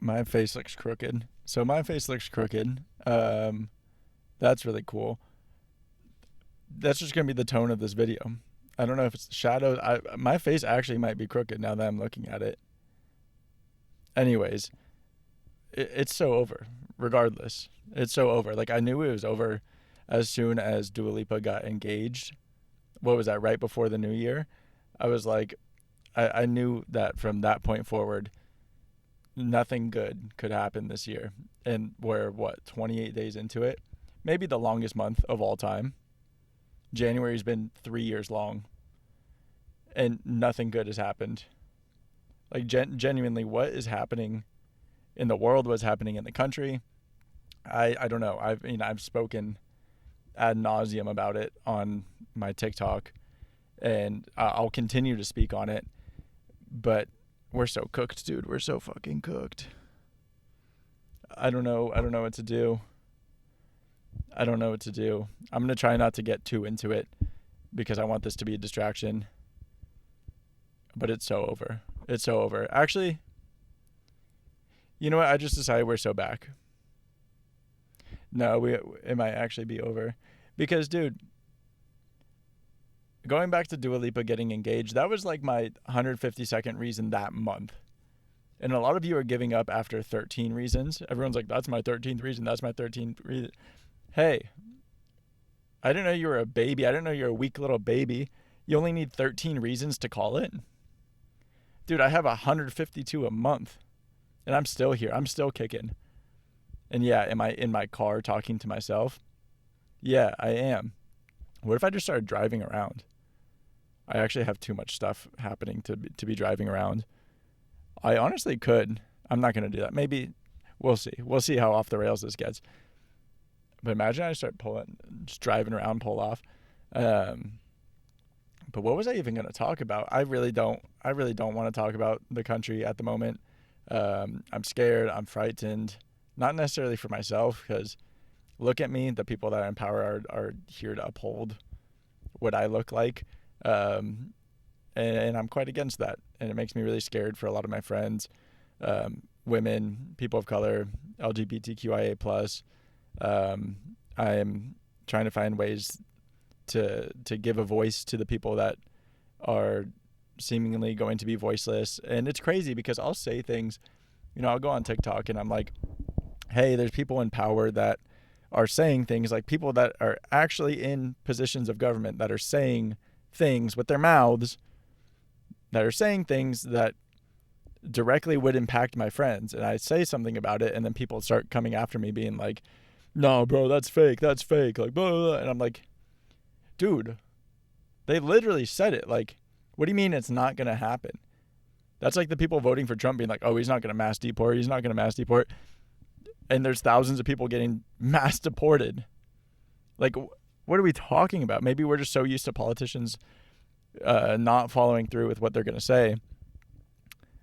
My face looks crooked. So my face looks crooked. That's really cool. That's just gonna be the tone of this video. I don't know if it's the shadows. My face actually might be crooked now that I'm looking at it. Anyways, it's so over. Regardless, it's so over. Like I knew it was over as soon as Dua Lipa got engaged. What was that? Right before the new year. I was like, I knew that from that point forward, nothing good could happen this year. And we're what, 28 days into it? Maybe the longest month of all time. January's been 3 years long, and nothing good has happened. Like genuinely, what is happening in the world? What's happening in the country? I don't know. I've spoken ad nauseum about it on my TikTok, and I'll continue to speak on it. But we're so cooked, dude. We're so fucking cooked. I don't know. I don't know what to do. I don't know what to do. I'm gonna try not to get too into it because I want this to be a distraction. But it's so over. It's so over. Actually, you know what? I just decided we're so back. No, it might actually be over, because dude, going back to Dua Lipa getting engaged, that was like my 152nd reason that month. And a lot of you are giving up after 13 reasons. Everyone's like, that's my 13th reason. That's my 13th reason. Hey, I didn't know you were a baby. I didn't know you're a weak little baby. You only need 13 reasons to call it. Dude, I have 152 a month, and I'm still here. I'm still kicking. And yeah, am I in my car talking to myself? Yeah, I am. What if I just started driving around? I actually have too much stuff happening to be driving around. I honestly could. I'm not going to do that. Maybe we'll see. We'll see how off the rails this gets. But imagine I start just driving around, pull off. But what was I even going to talk about? I really don't want to talk about the country at the moment. I'm scared. I'm frightened. Not necessarily for myself, because look at me. The people that I empower are here to uphold what I look like. And I'm quite against that. And it makes me really scared for a lot of my friends, women, people of color, LGBTQIA+. I am trying to find ways to give a voice to the people that are seemingly going to be voiceless. And it's crazy because I'll say things, I'll go on TikTok and I'm like, hey, there's people in power that are saying things, like people that are actually in positions of government that are saying things with their mouths, that are saying things that directly would impact my friends. And I say something about it, and then people start coming after me being like, no, bro, that's fake. That's fake. Like, blah, blah, blah. And I'm like, dude, they literally said it. Like, what do you mean it's not going to happen? That's like the people voting for Trump being like, oh, he's not going to mass deport. He's not going to mass deport. And there's thousands of people getting mass deported. Like, what are we talking about? Maybe we're just so used to politicians not following through with what they're going to say.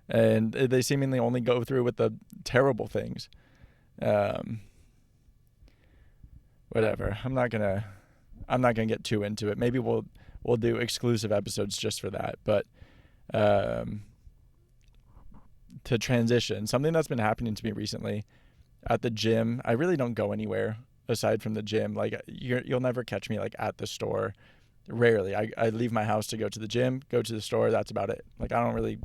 And they seemingly only go through with the terrible things. Whatever. I'm not gonna get too into it. Maybe we'll do exclusive episodes just for that. But to transition, something that's been happening to me recently at the gym. I really don't go anywhere aside from the gym. Like you'll never catch me like at the store. Rarely. I leave my house to go to the gym, go to the store. That's about it. Like I don't really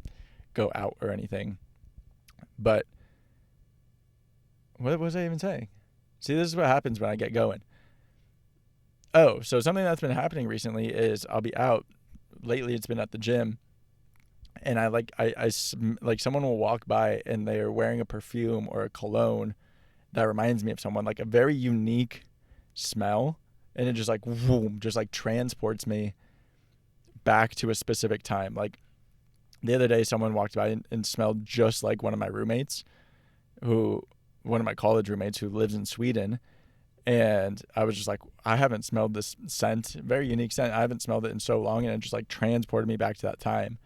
go out or anything. But what was I even saying? See, this is what happens when I get going. Oh, so something that's been happening recently is I'll be out. Lately, it's been at the gym, and I like someone will walk by and they're wearing a perfume or a cologne that reminds me of someone, like a very unique smell, and it just like whoom, just like transports me back to a specific time. Like the other day, someone walked by and smelled just like one of my college roommates who lives in Sweden. And I was just like, I haven't smelled this scent, very unique scent. I haven't smelled it in so long. And it just like transported me back to that time.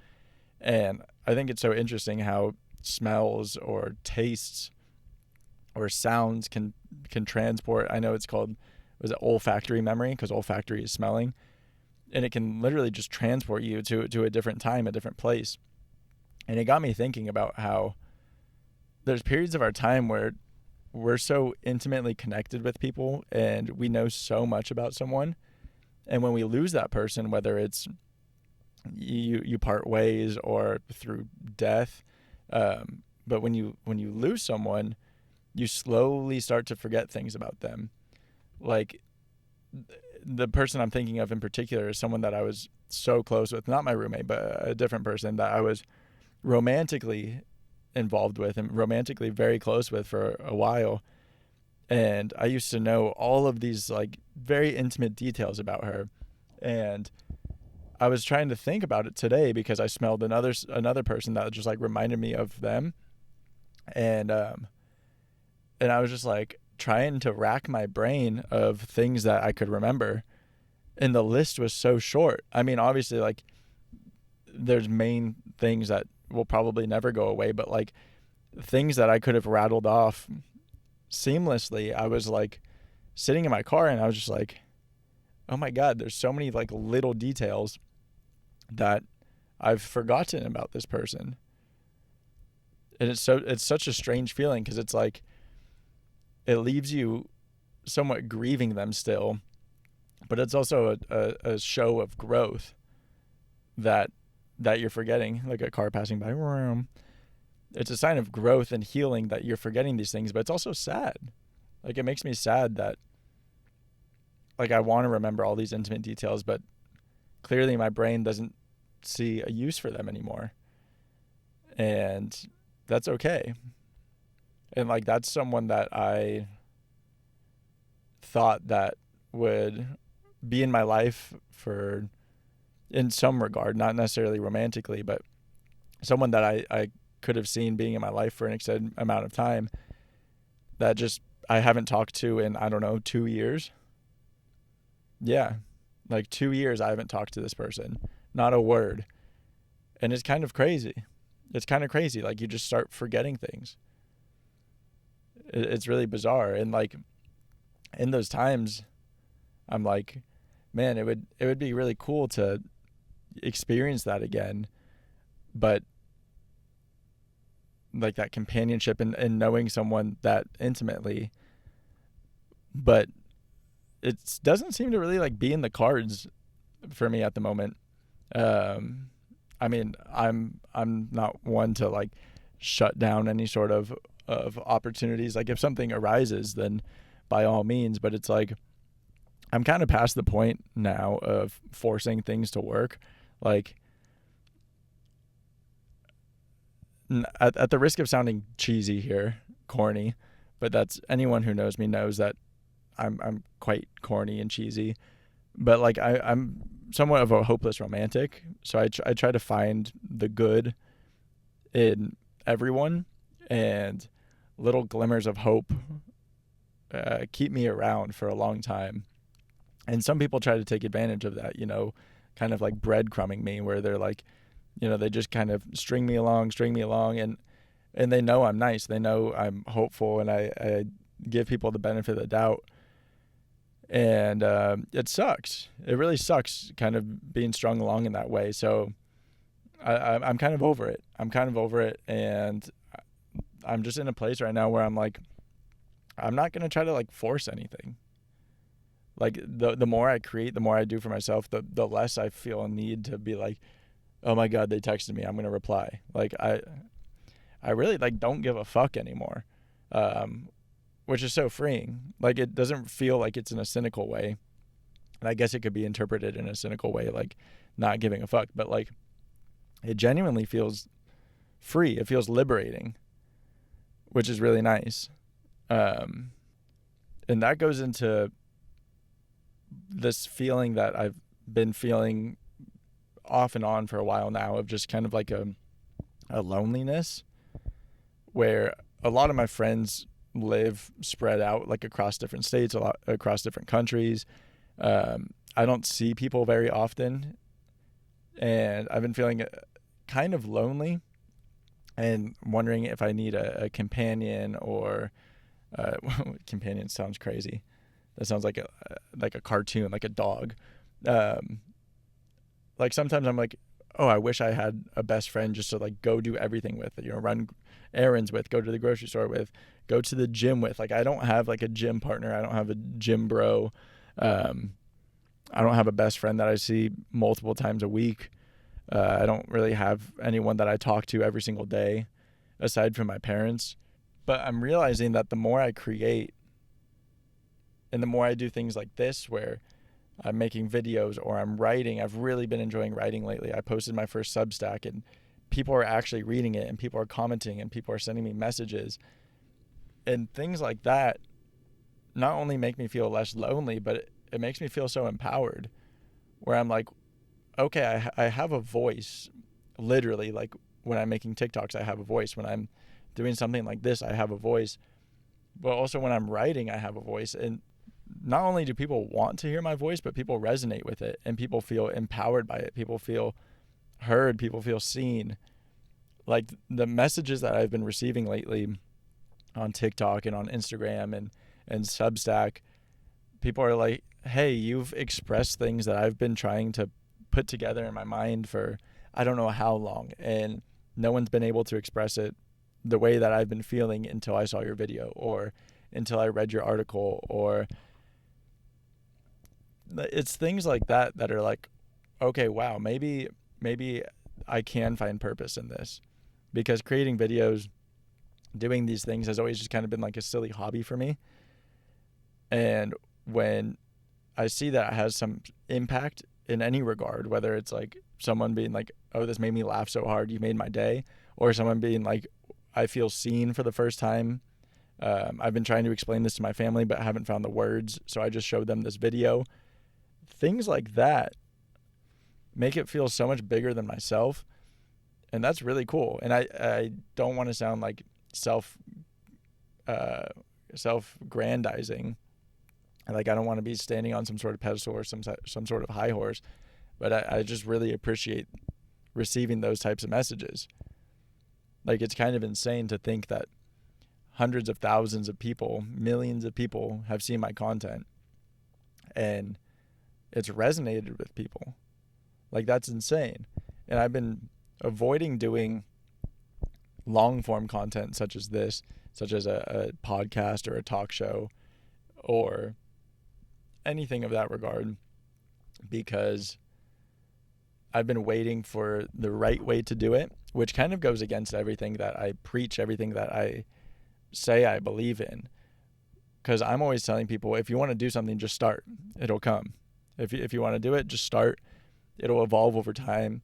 And I think it's so interesting how smells or tastes or sounds can transport. I know it's called, was it olfactory memory? Because olfactory is smelling. And it can literally just transport you to a different time, a different place. And it got me thinking about how there's periods of our time where we're so intimately connected with people and we know so much about someone, and when we lose that person, whether it's you part ways or through death, but when you lose someone, you slowly start to forget things about them. Like, the person I'm thinking of in particular is someone that I was so close with, not my roommate, but a different person that I was romantically involved with and romantically very close with for a while. And I used to know all of these like very intimate details about her. And I was trying to think about it today because I smelled another person that just like reminded me of them. And I was just like trying to rack my brain of things that I could remember, and the list was so short. I mean, obviously, like, there's main things that will probably never go away, but like things that I could have rattled off seamlessly, I was like sitting in my car and I was just like, oh my God, there's so many like little details that I've forgotten about this person. And it's such a strange feeling because it's like it leaves you somewhat grieving them still, but it's also a show of growth that you're forgetting, like a car passing by. It's a sign of growth and healing that you're forgetting these things, but it's also sad. Like, it makes me sad that like I want to remember all these intimate details, but clearly my brain doesn't see a use for them anymore. And that's okay. And like that's someone that I thought that would be in my life for, in some regard, not necessarily romantically, but someone that I could have seen being in my life for an extended amount of time, that just I haven't talked to in, I don't know, 2 years. Yeah. Like 2 years I haven't talked to this person. Not a word. And it's kind of crazy. It's kind of crazy. Like, you just start forgetting things. It's really bizarre. And like in those times, I'm like, man, it would be really cool to experience that again. But like that companionship and knowing someone that intimately, but it doesn't seem to really like be in the cards for me at the moment. I mean, I'm not one to like shut down any sort of opportunities. Like, if something arises, then by all means, but it's like I'm kind of past the point now of forcing things to work. Like, at the risk of sounding cheesy here, corny, but that's, anyone who knows me knows that I'm quite corny and cheesy. But like I'm somewhat of a hopeless romantic, so I try to find the good in everyone, and little glimmers of hope keep me around for a long time. And some people try to take advantage of that, kind of like breadcrumbing me, where they're like, they just kind of string me along, and they know I'm nice. They know I'm hopeful, and I give people the benefit of the doubt. And it sucks. It really sucks kind of being strung along in that way. So I'm kind of over it. And I'm just in a place right now where I'm like, I'm not going to try to like force anything. Like, the more I create, the more I do for myself, the less I feel a need to be like, oh my God, they texted me, I'm going to reply. Like, I really like don't give a fuck anymore. Which is so freeing. Like, it doesn't feel like it's in a cynical way. And I guess it could be interpreted in a cynical way, like not giving a fuck, but like it genuinely feels free. It feels liberating, which is really nice. And that goes into this feeling that I've been feeling off and on for a while now, of just kind of like a loneliness, where a lot of my friends live spread out like across different states, a lot across different countries. I don't see people very often, and I've been feeling kind of lonely and wondering if I need a companion, or companion sounds crazy. That sounds like a cartoon, like a dog. Like sometimes I'm like, oh, I wish I had a best friend just to like go do everything with, run errands with, go to the grocery store with, go to the gym with. Like, I don't have like a gym partner. I don't have a gym bro. I don't have a best friend that I see multiple times a week. I don't really have anyone that I talk to every single day aside from my parents. But I'm realizing that the more I create and the more I do things like this where I'm making videos or I'm writing, I've really been enjoying writing lately. I posted my first Substack and people are actually reading it and people are commenting and people are sending me messages. And things like that not only make me feel less lonely, but it makes me feel so empowered where I'm like, okay, I have a voice. Literally, like when I'm making TikToks, I have a voice. When I'm doing something like this, I have a voice. But also when I'm writing, I have a voice. And not only do people want to hear my voice, but people resonate with it and people feel empowered by it. People feel heard. People feel seen. Like the messages that I've been receiving lately on TikTok and on Instagram and Substack, people are like, hey, you've expressed things that I've been trying to put together in my mind for I don't know how long, and no one's been able to express it the way that I've been feeling until I saw your video or until I read your article. Or it's things like that that are like, okay, wow, maybe I can find purpose in this, because creating videos, doing these things has always just kind of been like a silly hobby for me. And when I see that it has some impact in any regard, whether it's like someone being like, oh, this made me laugh so hard, you made my day, or someone being like, I feel seen for the first time. I've been trying to explain this to my family, but I haven't found the words, so I just showed them this video. Things like that make it feel so much bigger than myself, and that's really cool. And I don't want to sound like self-grandizing. Like, I don't want to be standing on some sort of pedestal or some sort of high horse, but I just really appreciate receiving those types of messages. Like, it's kind of insane to think that hundreds of thousands of people, millions of people have seen my content and it's resonated with people. Like, that's insane. And I've been avoiding doing long form content such as this, such as a podcast or a talk show or anything of that regard, because I've been waiting for the right way to do it, which kind of goes against everything that I preach, everything that I say I believe in. Because I'm always telling people, if you want to do something, just start. It'll come. If you want to do it, just start. It'll evolve over time.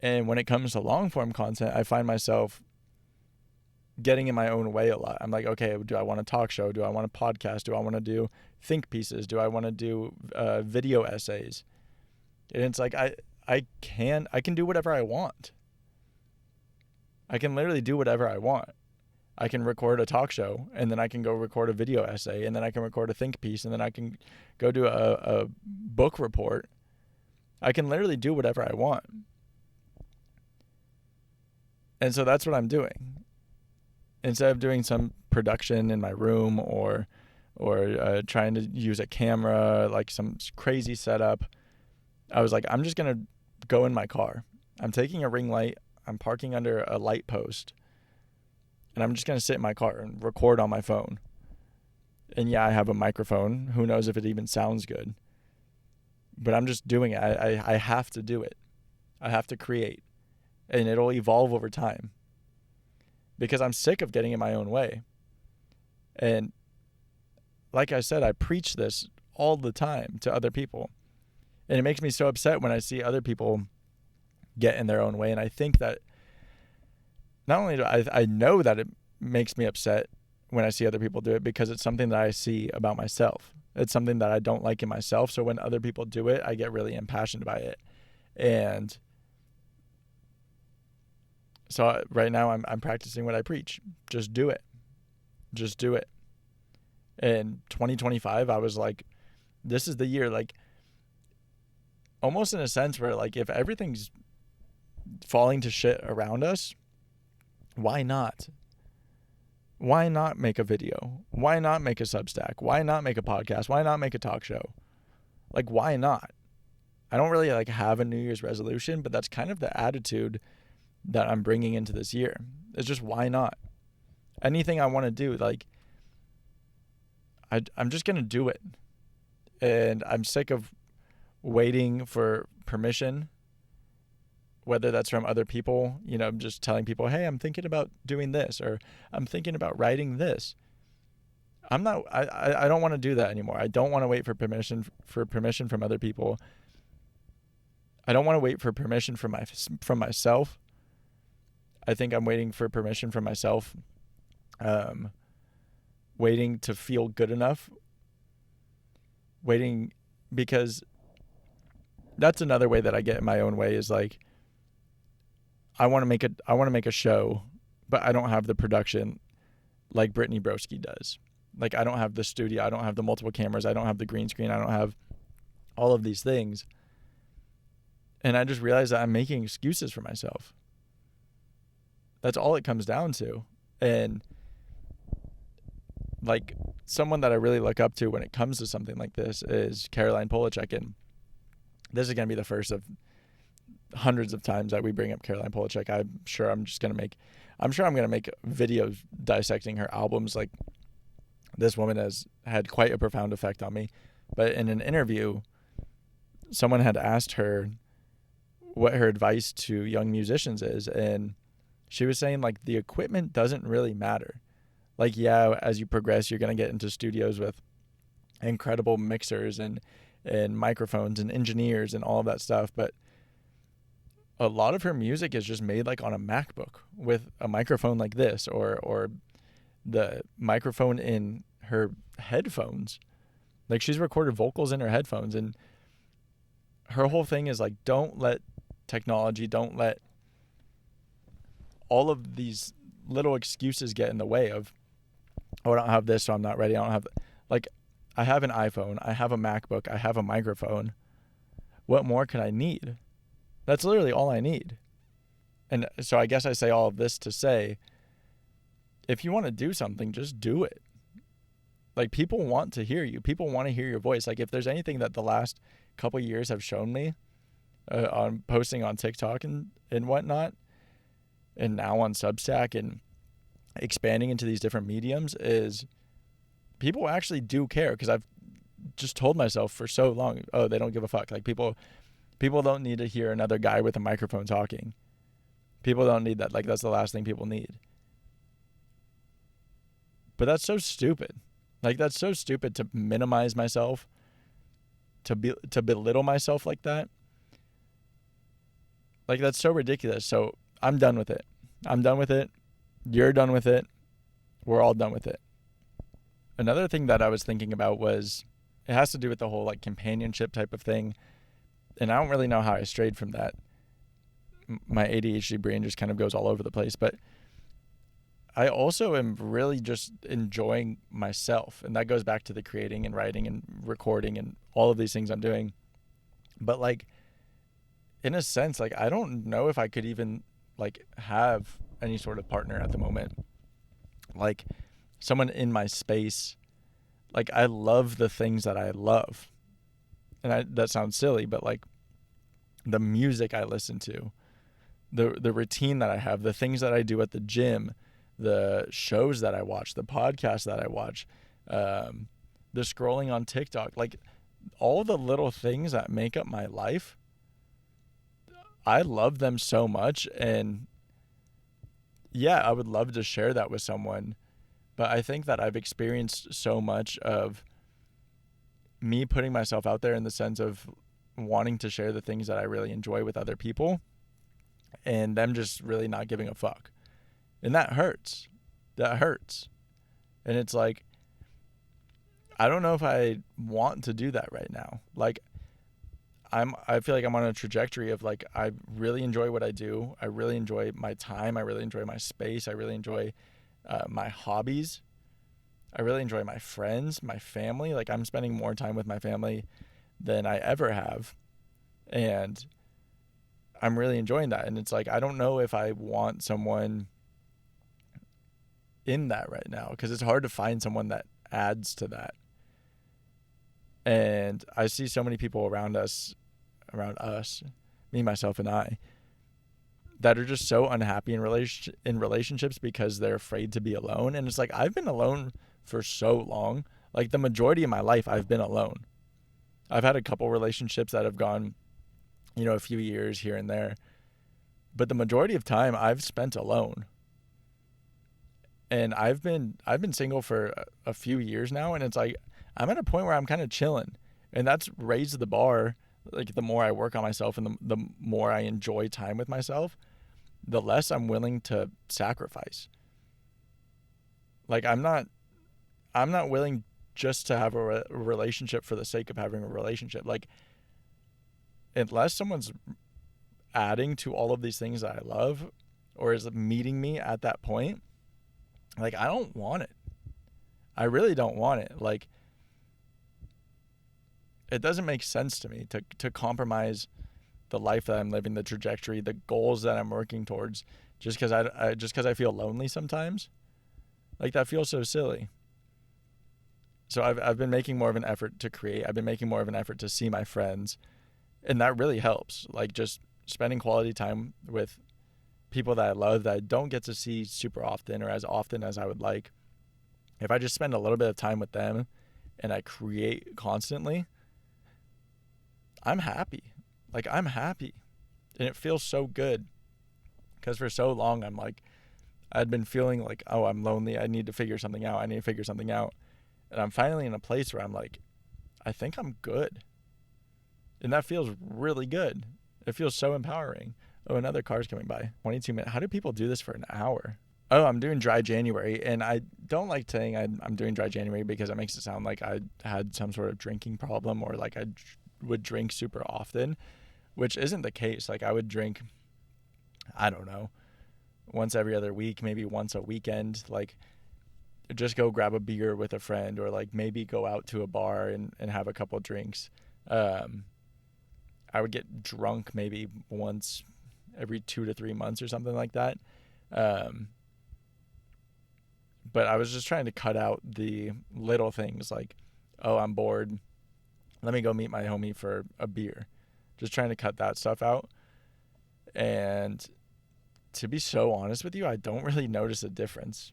And when it comes to long form content, I find myself getting in my own way a lot. I'm like, okay, do I want a talk show? Do I want a podcast? Do I want to do think pieces? Do I want to do video essays? And it's like, I can do whatever I want. I can literally do whatever I want. I can record a talk show, and then I can go record a video essay, and then I can record a think piece, and then I can go do a book report. I can literally do whatever I want. And so that's what I'm doing. Instead of doing some production in my room or trying to use a camera, like some crazy setup, I was like, I'm just going to go in my car. I'm taking a ring light. I'm parking under a light post. And I'm just going to sit in my car and record on my phone. And yeah, I have a microphone. Who knows if it even sounds good. But I'm just doing it. I have to do it. I have to create. And it'll evolve over time. Because I'm sick of getting in my own way. And like I said, I preach this all the time to other people. And it makes me so upset when I see other people get in their own way. And I think that not only do I know that it makes me upset when I see other people do it, because it's something that I see about myself. It's something that I don't like in myself. So when other people do it, I get really impassioned by it. And so right now I'm practicing what I preach. Just do it. Just do it. In 2025, I was like, this is the year, like, almost in a sense where, like, if everything's falling to shit around us, why not? Why not make a video? Why not make a Substack? Why not make a podcast? Why not make a talk show? Like, why not? I don't really, like, have a New Year's resolution, but that's kind of the attitude that I'm bringing into this year. It's just, why not? Anything I want to do, like, I'm just going to do it. And I'm sick of waiting for permission, whether that's from other people, just telling people, hey, I'm thinking about doing this, or I'm thinking about writing this. I don't want to do that anymore. I don't want to wait for permission from other people. I don't want to wait for permission from myself. I think I'm waiting for permission from myself, waiting to feel good enough, waiting, because that's another way that I get in my own way, is like, I want to make a show, but I don't have the production like Brittany Broski does. Like, I don't have the studio, I don't have the multiple cameras, I don't have the green screen, I don't have all of these things. And I just realized that I'm making excuses for myself. That's all it comes down to. And like, someone that I really look up to when it comes to something like this is Caroline Polachek. And this is going to be the first of hundreds of times that we bring up Caroline Polachek. I'm sure I'm going to make videos dissecting her albums. Like, this woman has had quite a profound effect on me. But in an interview, someone had asked her what her advice to young musicians is, and she was saying, like, the equipment doesn't really matter. Like, yeah, as you progress, you're going to get into studios with incredible mixers and microphones and engineers and all of that stuff, but a lot of her music is just made like on a MacBook with a microphone like this, or the microphone in her headphones. Like, she's recorded vocals in her headphones, and her whole thing is like, don't let technology, don't let all of these little excuses get in the way of, oh, I don't have this, so I'm not ready. I don't have, like, I have an iPhone, I have a MacBook, I have a microphone. What more could I need? That's literally all I need. And so I guess I say all of this to say, if you want to do something, just do it. Like, people want to hear you. People want to hear your voice. Like, if there's anything that the last couple years have shown me, on posting on TikTok and whatnot, and now on Substack and expanding into these different mediums, is people actually do care. Because I've just told myself for so long, oh, they don't give a fuck. Like, people don't need to hear another guy with a microphone talking. People don't need that. Like, that's the last thing people need. But that's so stupid. Like, that's so stupid to minimize myself, to belittle myself like that. Like, that's so ridiculous. So I'm done with it. I'm done with it. You're done with it. We're all done with it. Another thing that I was thinking about was, it has to do with the whole, like, companionship type of thing. And I don't really know how I strayed from that. My ADHD brain just kind of goes all over the place. But I also am really just enjoying myself. And that goes back to the creating and writing and recording and all of these things I'm doing. But, like, in a sense, like, I don't know if I could even, like, have any sort of partner at the moment. Like, someone in my space. Like, I love the things that I love. And that sounds silly, but, like, the music I listen to, the routine that I have, the things that I do at the gym, the shows that I watch, the podcasts that I watch, the scrolling on TikTok, like, all the little things that make up my life, I love them so much. And yeah, I would love to share that with someone, but I think that I've experienced so much of me putting myself out there in the sense of wanting to share the things that I really enjoy with other people, and them just really not giving a fuck. And that hurts. That hurts. And it's like, I don't know if I want to do that right now. Like, I feel like I'm on a trajectory of, like, I really enjoy what I do. I really enjoy my time. I really enjoy my space. I really enjoy my hobbies. I really enjoy my friends, my family. Like, I'm spending more time with my family than I ever have. And I'm really enjoying that. And it's like, I don't know if I want someone in that right now, because it's hard to find someone that adds to that. And I see so many people around us, me, myself, and I, that are just so unhappy in relationships because they're afraid to be alone. And it's like, I've been alone for so long. Like, the majority of my life I've been alone. I've had a couple relationships that have gone, a few years here and there, but the majority of time I've spent alone. And I've been single for a few years now, and it's like, I'm at a point where I'm kind of chilling, and that's raised the bar. Like, the more I work on myself and the more I enjoy time with myself, the less I'm willing to sacrifice. Like, I'm not willing just to have a relationship for the sake of having a relationship. Like, unless someone's adding to all of these things that I love, or is meeting me at that point, like, I don't want it. I really don't want it. Like, it doesn't make sense to me to compromise the life that I'm living, the trajectory, the goals that I'm working towards, just because I feel lonely sometimes. Like, that feels so silly. So I've been making more of an effort to create. I've been making more of an effort to see my friends, and that really helps. Like, just spending quality time with people that I love that I don't get to see super often, or as often as I would like. If I just spend a little bit of time with them and I create constantly, I'm happy. Like, I'm happy. And it feels so good. Because for so long, I'd been feeling like, oh, I'm lonely. I need to figure something out. And I'm finally in a place where I'm like, I think I'm good. And that feels really good. It feels so empowering. Oh, another car's coming by. 22 minutes. How do people do this for an hour? Oh, I'm doing dry January. And I don't like saying I'm doing dry January because it makes it sound like I had some sort of drinking problem, or like I would drink super often, which isn't the case. Like, I would drink, I don't know, once every other week, maybe once a weekend. Like, just go grab a beer with a friend, or like maybe go out to a bar and have a couple drinks. I would get drunk maybe once every 2 to 3 months or something like that. But I was just trying to cut out the little things like, oh, I'm bored, let me go meet my homie for a beer. Just trying to cut that stuff out. And to be so honest with you, I don't really notice a difference.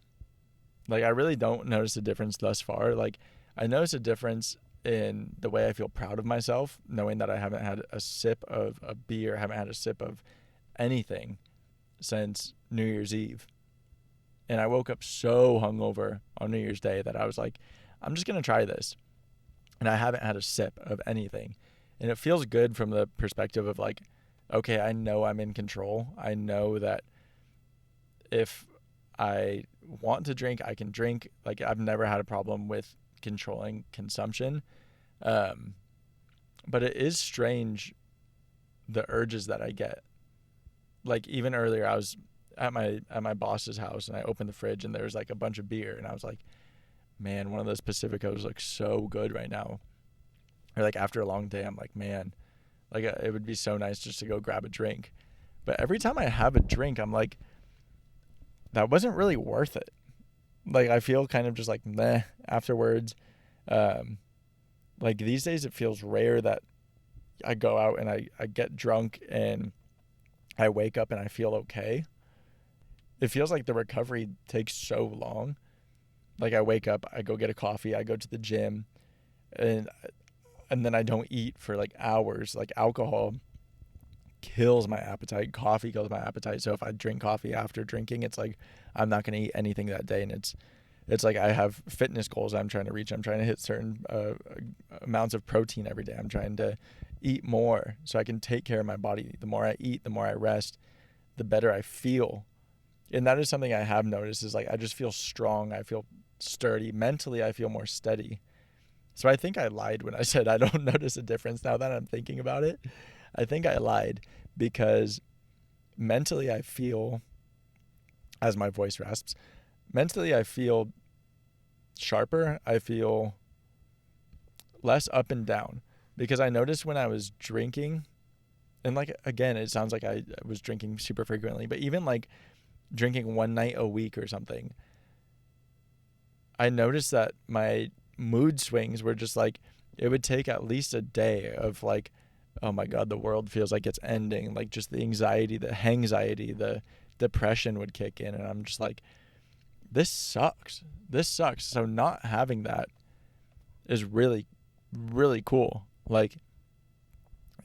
Like, I really don't notice a difference thus far. Like, I notice a difference in the way I feel proud of myself, knowing that I haven't had a sip of a beer, haven't had a sip of anything since New Year's Eve. And I woke up so hungover on New Year's Day that I was like, I'm just going to try this. And I haven't had a sip of anything. And it feels good from the perspective of like, okay, I know I'm in control. I know that if I want to drink, I can drink. Like, I've never had a problem with controlling consumption. But it is strange, the urges that I get. Like, even earlier, I was at my boss's house, and I opened the fridge, and there was like a bunch of beer, and I was like, man, one of those Pacificos looks so good right now. Or like, after a long day, I'm like, man, like, it would be so nice just to go grab a drink. But every time I have a drink, I'm like, that wasn't really worth it. Like, I feel kind of just like meh afterwards. Like, these days it feels rare that I go out and I get drunk and I wake up and I feel okay. It feels like the recovery takes so long. Like, I wake up, I go get a coffee, I go to the gym, and then I don't eat for like hours. Like, alcohol kills my appetite. Coffee kills my appetite. So if I drink coffee after drinking, it's like I'm not going to eat anything that day. And it's like I have fitness goals I'm trying to reach. I'm trying to hit certain amounts of protein every day. I'm trying to eat more so I can take care of my body. The more I eat, the more I rest, the better I feel. And that is something I have noticed, is like I just feel strong. I feel sturdy. Mentally, I feel more steady. So I think I lied when I said I don't notice a difference now that I'm thinking about it. I think I lied, because mentally I feel, as my voice rasps, mentally I feel sharper. I feel less up and down, because I noticed when I was drinking, and like, again, it sounds like I was drinking super frequently, but even like drinking one night a week or something, I noticed that my mood swings were just like, it would take at least a day of like oh my God, the world feels like it's ending. Like just the anxiety, the anxiety, the depression would kick in. And I'm just like, this sucks. This sucks. So not having that is really, really cool. Like,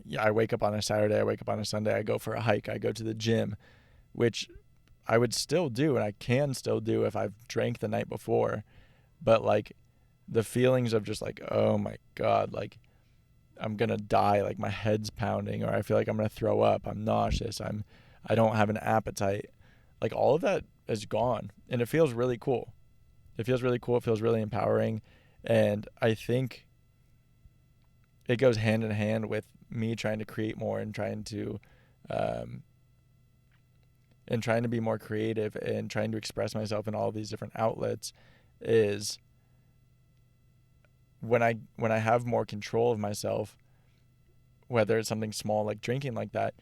yeah, I wake up on a Saturday, I wake up on a Sunday, I go for a hike, I go to the gym, which I would still do and I can still do if I've drank the night before. But like the feelings of just like, oh my God, like I'm gonna die, like my head's pounding, or I feel like I'm gonna throw up, I'm nauseous, I don't have an appetite. Like all of that is gone. And it feels really cool. It feels really cool. It feels really empowering. And I think it goes hand in hand with me trying to create more um, and trying to be more creative and trying to express myself in all of these different outlets is when I have more control of myself, whether it's something small like drinking like that,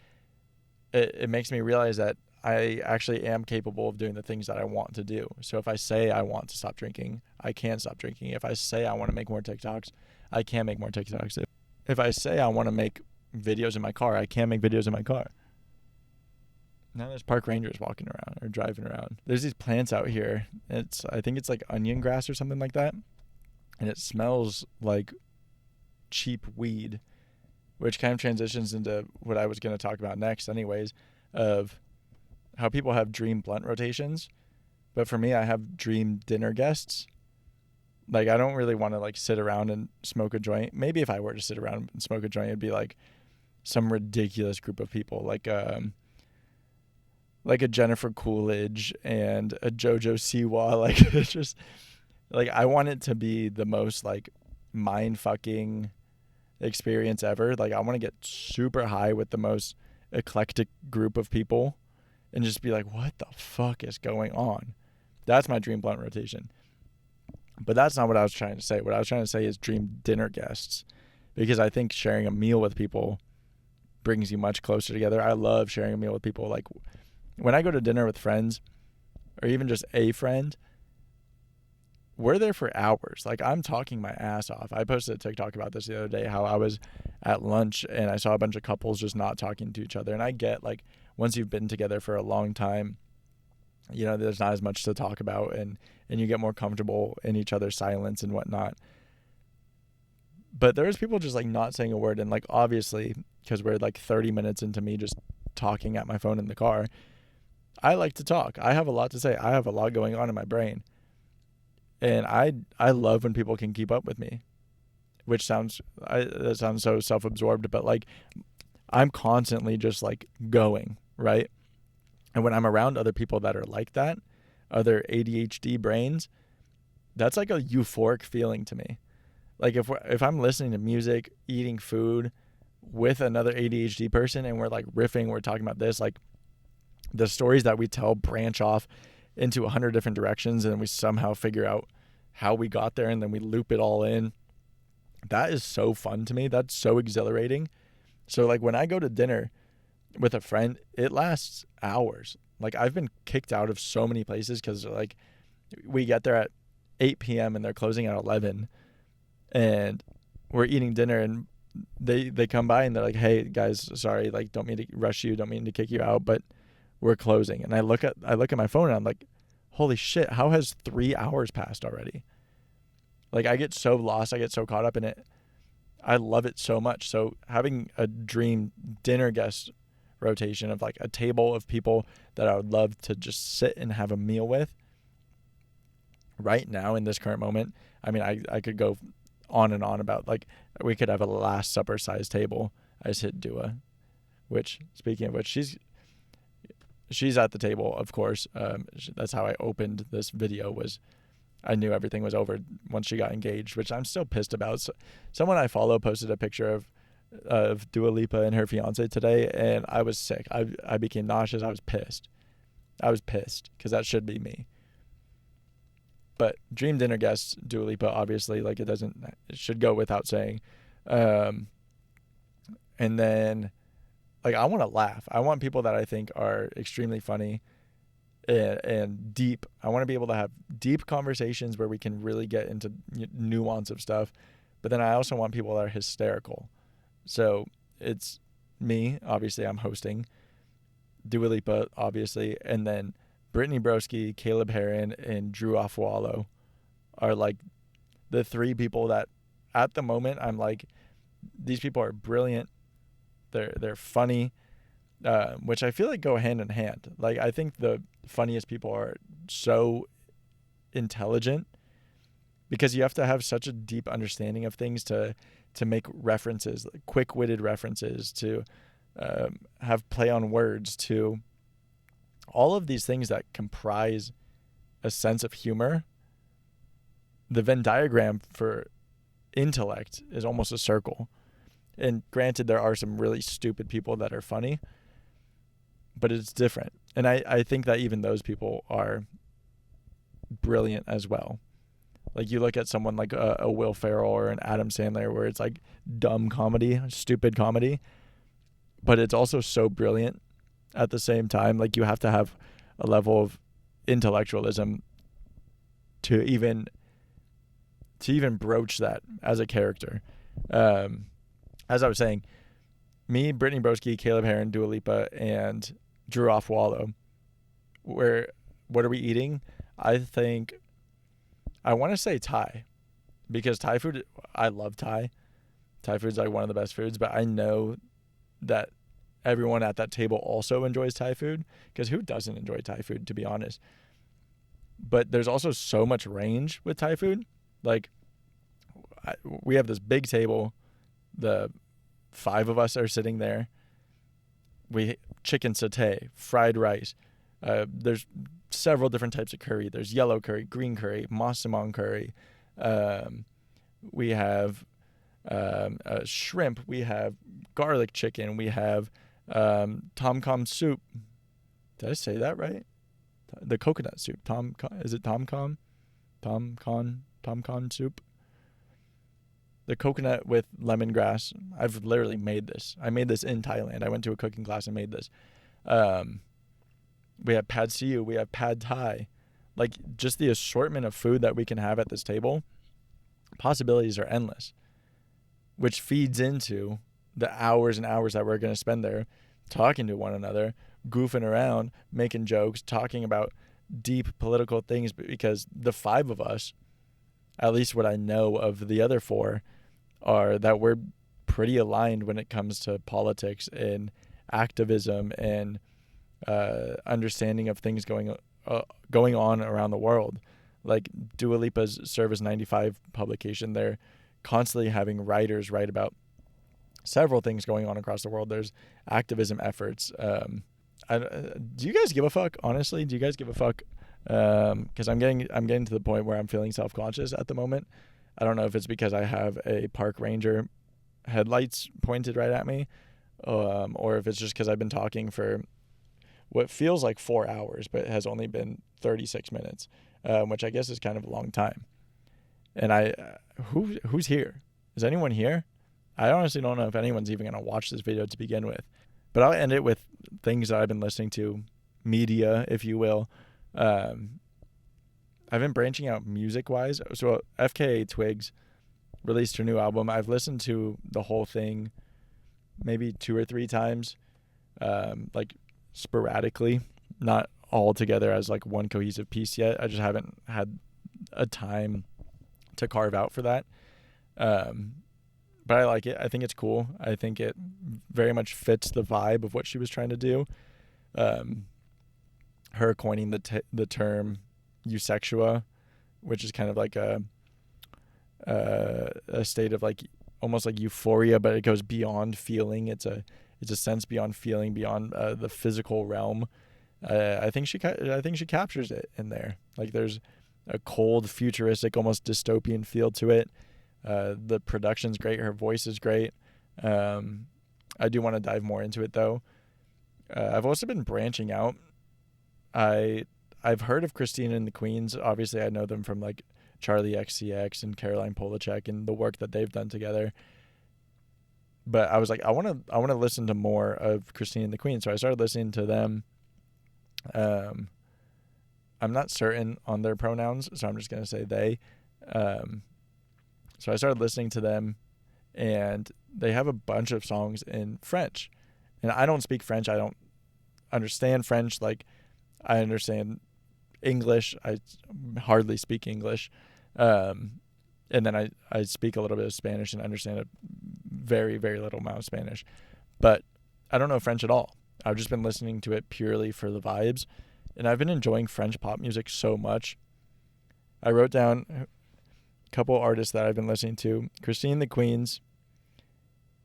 it makes me realize that I actually am capable of doing the things that I want to do. So if I say I want to stop drinking, I can stop drinking. If I say I want to make more TikToks, I can make more TikToks. If I say I want to make videos in my car, I can make videos in my car. Now there's park rangers walking around or driving around. There's these plants out here. I think it's like onion grass or something like that. And it smells like cheap weed, which kind of transitions into what I was going to talk about next anyways, of how people have dream blunt rotations. But for me, I have dream dinner guests. Like I don't really want to like sit around and smoke a joint. Maybe if I were to sit around and smoke a joint, it'd be like some ridiculous group of people, like a Jennifer Coolidge and a JoJo Siwa. Like it's just like I want it to be the most like mind fucking experience ever. Like I want to get super high with the most eclectic group of people and just be like, what the fuck is going on? That's my dream blunt rotation. But that's not what I was trying to say. What I was trying to say is dream dinner guests, because I think sharing a meal with people brings you much closer together. I love sharing a meal with people. Like when I go to dinner with friends or even just a friend, we're there for hours. Like I'm talking my ass off. I posted a TikTok about this the other day, how I was at lunch and I saw a bunch of couples just not talking to each other. And I get like once you've been together for a long time, you know, there's not as much to talk about and you get more comfortable in each other's silence and whatnot. But there's people just like not saying a word. And like, obviously, because we're like 30 minutes into me just talking at my phone in the car, I like to talk. I have a lot to say. I have a lot going on in my brain. And I love when people can keep up with me, which that sounds so self-absorbed, but like I'm constantly just like going, right? And when I'm around other people that are like that, other ADHD brains, that's like a euphoric feeling to me. Like if I'm listening to music, eating food with another ADHD person and we're like riffing, we're talking about this, like the stories that we tell branch off into 100 different directions and we somehow figure out how we got there and then we loop it all in. That is so fun to me. That's so exhilarating. So like when I go to dinner with a friend, it lasts hours. Like I've been kicked out of so many places because like we get there at 8 p.m. and they're closing at 11 and we're eating dinner and they come by and they're like, hey guys, sorry, like don't mean to rush you, don't mean to kick you out, but we're closing. And I look at my phone and I'm like, holy shit, how has 3 hours passed already? Like I get so lost, I get so caught up in it. I love it so much. So having a dream dinner guest rotation of like a table of people that I would love to just sit and have a meal with right now in this current moment. I mean, I could go on and on about like we could have a Last Supper size table. I just hit Dua, which speaking of which, she's at the table, of course. That's how I opened this video. Was I knew everything was over once she got engaged, which I'm still pissed about. So, someone I follow posted a picture of Dua Lipa and her fiance today, and I was sick. I became nauseous. I was pissed because that should be me. But dream dinner guests, Dua Lipa, obviously, like it should go without saying. And then, like I want to laugh. I want people that I think are extremely funny and deep. I want to be able to have deep conversations where we can really get into nuance of stuff. But then I also want people that are hysterical. So it's me. Obviously, I'm hosting. Dua Lipa, obviously, and then Brittany Broski, Caleb Heron, and Drew Afualo are like the three people that, at the moment, I'm like, these people are brilliant. They're funny, which I feel like go hand in hand. Like, I think the funniest people are so intelligent because you have to have such a deep understanding of things to make references, like quick-witted references, to have play on words, to all of these things that comprise a sense of humor. The Venn diagram for intellect is almost a circle. And granted, there are some really stupid people that are funny, but it's different. And I think that even those people are brilliant as well. Like, you look at someone like a Will Ferrell or an Adam Sandler, where it's like dumb comedy, stupid comedy, but it's also so brilliant at the same time. Like, you have to have a level of intellectualism to even broach that as a character. As I was saying, me, Brittany Broski, Caleb Heron, Dua Lipa, and Drew Afualo. What are we eating? I think I want to say Thai, because Thai food, I love Thai. Thai food's like one of the best foods, but I know that everyone at that table also enjoys Thai food, because who doesn't enjoy Thai food, to be honest? But there's also so much range with Thai food. Like, we have this big table. The 5 of us are sitting there. We chicken satay, fried rice. There's several different types of curry. There's yellow curry, green curry, massaman curry. We have shrimp. We have garlic chicken. We have tom com soup. Did I say that right? The coconut soup. Is it tom com? Tom con soup. The coconut with lemongrass. I've literally made this. I made this in Thailand. I went to a cooking class and made this. We have pad see ew. We have pad thai. Like, just the assortment of food that we can have at this table, possibilities are endless, which feeds into the hours and hours that we're going to spend there talking to one another, goofing around, making jokes, talking about deep political things, because the 5 of us, at least what I know of the other 4, are that we're pretty aligned when it comes to politics and activism and understanding of things going on around the world. Like, Dua Lipa's Service 95 publication, they're constantly having writers write about several things going on across the world. There's activism efforts. Do you guys give a fuck? Honestly, do you guys give a fuck? Because I'm getting to the point where I'm feeling self-conscious at the moment. I don't know if it's because I have a park ranger headlights pointed right at me, or if it's just because I've been talking for what feels like 4 hours, but it has only been 36 minutes, which I guess is kind of a long time. And who's here? Is anyone here? I honestly don't know if anyone's even going to watch this video to begin with. But I'll end it with things that I've been listening to, media, if you will. I've been branching out music-wise. So FKA Twigs released her new album. I've listened to the whole thing maybe 2 or 3 times, like sporadically, not all together as like one cohesive piece yet. I just haven't had a time to carve out for that. But I like it. I think it's cool. I think it very much fits the vibe of what she was trying to do. Her coining the term eusexia, which is kind of like a state of like almost like euphoria, but it goes beyond feeling. It's a sense beyond feeling, beyond the physical realm. I think she captures it in there. Like, there's a cold, futuristic, almost dystopian feel to it. The production's great. Her voice is great. I do want to dive more into it though. I've also been branching out. I've heard of Christina and the Queens. Obviously, I know them from like Charlie XCX and Caroline Polachek and the work that they've done together. But I was like, I want to listen to more of Christina and the Queens. So I started listening to them. I'm not certain on their pronouns, so I'm just gonna say they. So I started listening to them, and they have a bunch of songs in French. And I don't speak French. I don't understand French. Like, I understand English. I hardly speak English. And then I speak a little bit of Spanish and understand a very, very little amount of Spanish. But I don't know French at all. I've just been listening to it purely for the vibes. And I've been enjoying French pop music so much. I wrote down a couple artists that I've been listening to. Christine the Queens,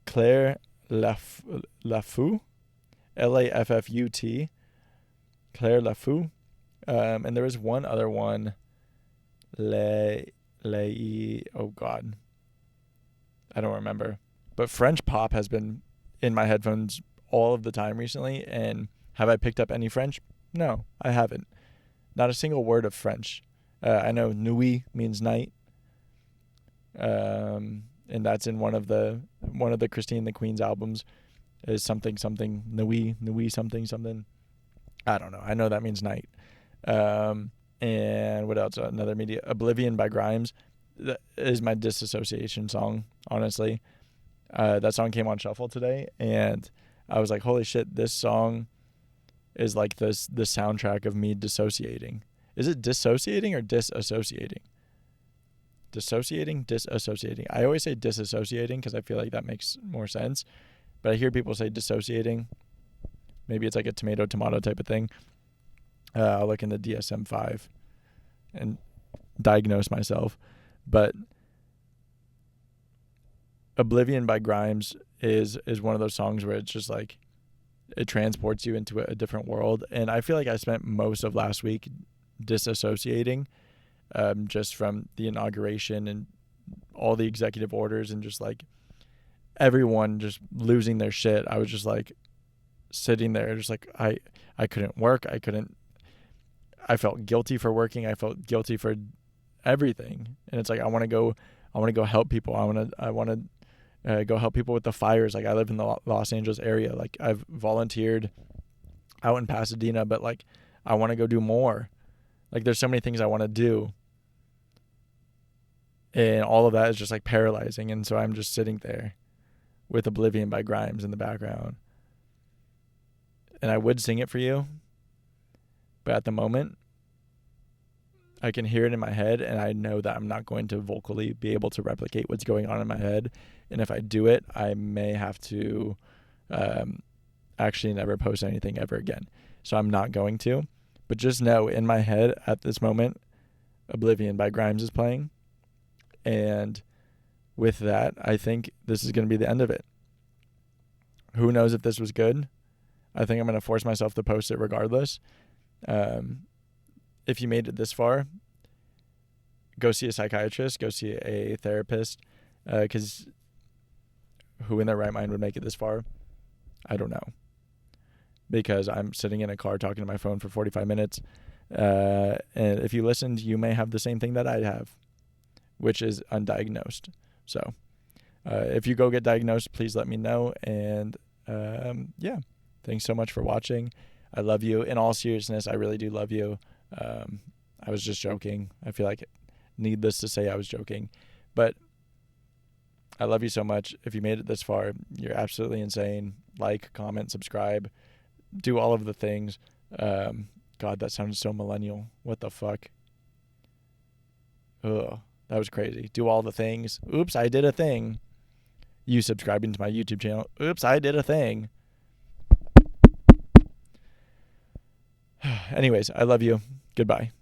Claire Laffout, Laffut, Claire Laffout. And there was one other one, oh God, I don't remember. But French pop has been in my headphones all of the time recently. And have I picked up any French? No, I haven't. Not a single word of French. I know nuit means night. And that's in one of the Christine the Queen's albums, is something nuit something. I don't know. I know that means night. And what else? Another media, Oblivion by Grimes. That is my disassociation song, honestly. That song came on shuffle today, and I was like, holy shit, this song is like the soundtrack of me dissociating. Is it dissociating or disassociating? Disassociating. I always say disassociating because I feel like that makes more sense. But I hear people say dissociating. Maybe it's like a tomato type of thing. I'll look in the DSM-5 and diagnose myself. But Oblivion by Grimes is one of those songs where it's just like it transports you into a different world. And I feel like I spent most of last week disassociating, just from the inauguration and all the executive orders and just like everyone just losing their shit. I was just like sitting there just like I couldn't work. I felt guilty for working. I felt guilty for everything. And it's like I want to go help people. I want to go help people with the fires. Like, I live in the Los Angeles area. Like, I've volunteered out in Pasadena, but like I want to go do more. Like, there's so many things I want to do. And all of that is just like paralyzing. And so I'm just sitting there with Oblivion by Grimes in the background. And I would sing it for you, but at the moment, I can hear it in my head, and I know that I'm not going to vocally be able to replicate what's going on in my head. And if I do it, I may have to actually never post anything ever again. So I'm not going to. But just know, in my head at this moment, Oblivion by Grimes is playing. And with that, I think this is going to be the end of it. Who knows if this was good? I think I'm going to force myself to post it regardless. If you made it this far, go see a psychiatrist, go see a therapist, because who in their right mind would make it this far? I don't know. Because I'm sitting in a car talking to my phone for 45 minutes. And if you listened, you may have the same thing that I have, which is undiagnosed. So if you go get diagnosed, please let me know. And yeah, thanks so much for watching. I love you. In all seriousness, I really do love you. I was just joking. I feel like needless to say I was joking. But I love you so much. If you made it this far, you're absolutely insane. Like, comment, subscribe. Do all of the things. God, that sounded so millennial. What the fuck? Ugh, that was crazy. Do all the things. Oops, I did a thing. You subscribing to my YouTube channel. Oops, I did a thing. Anyways, I love you. Goodbye.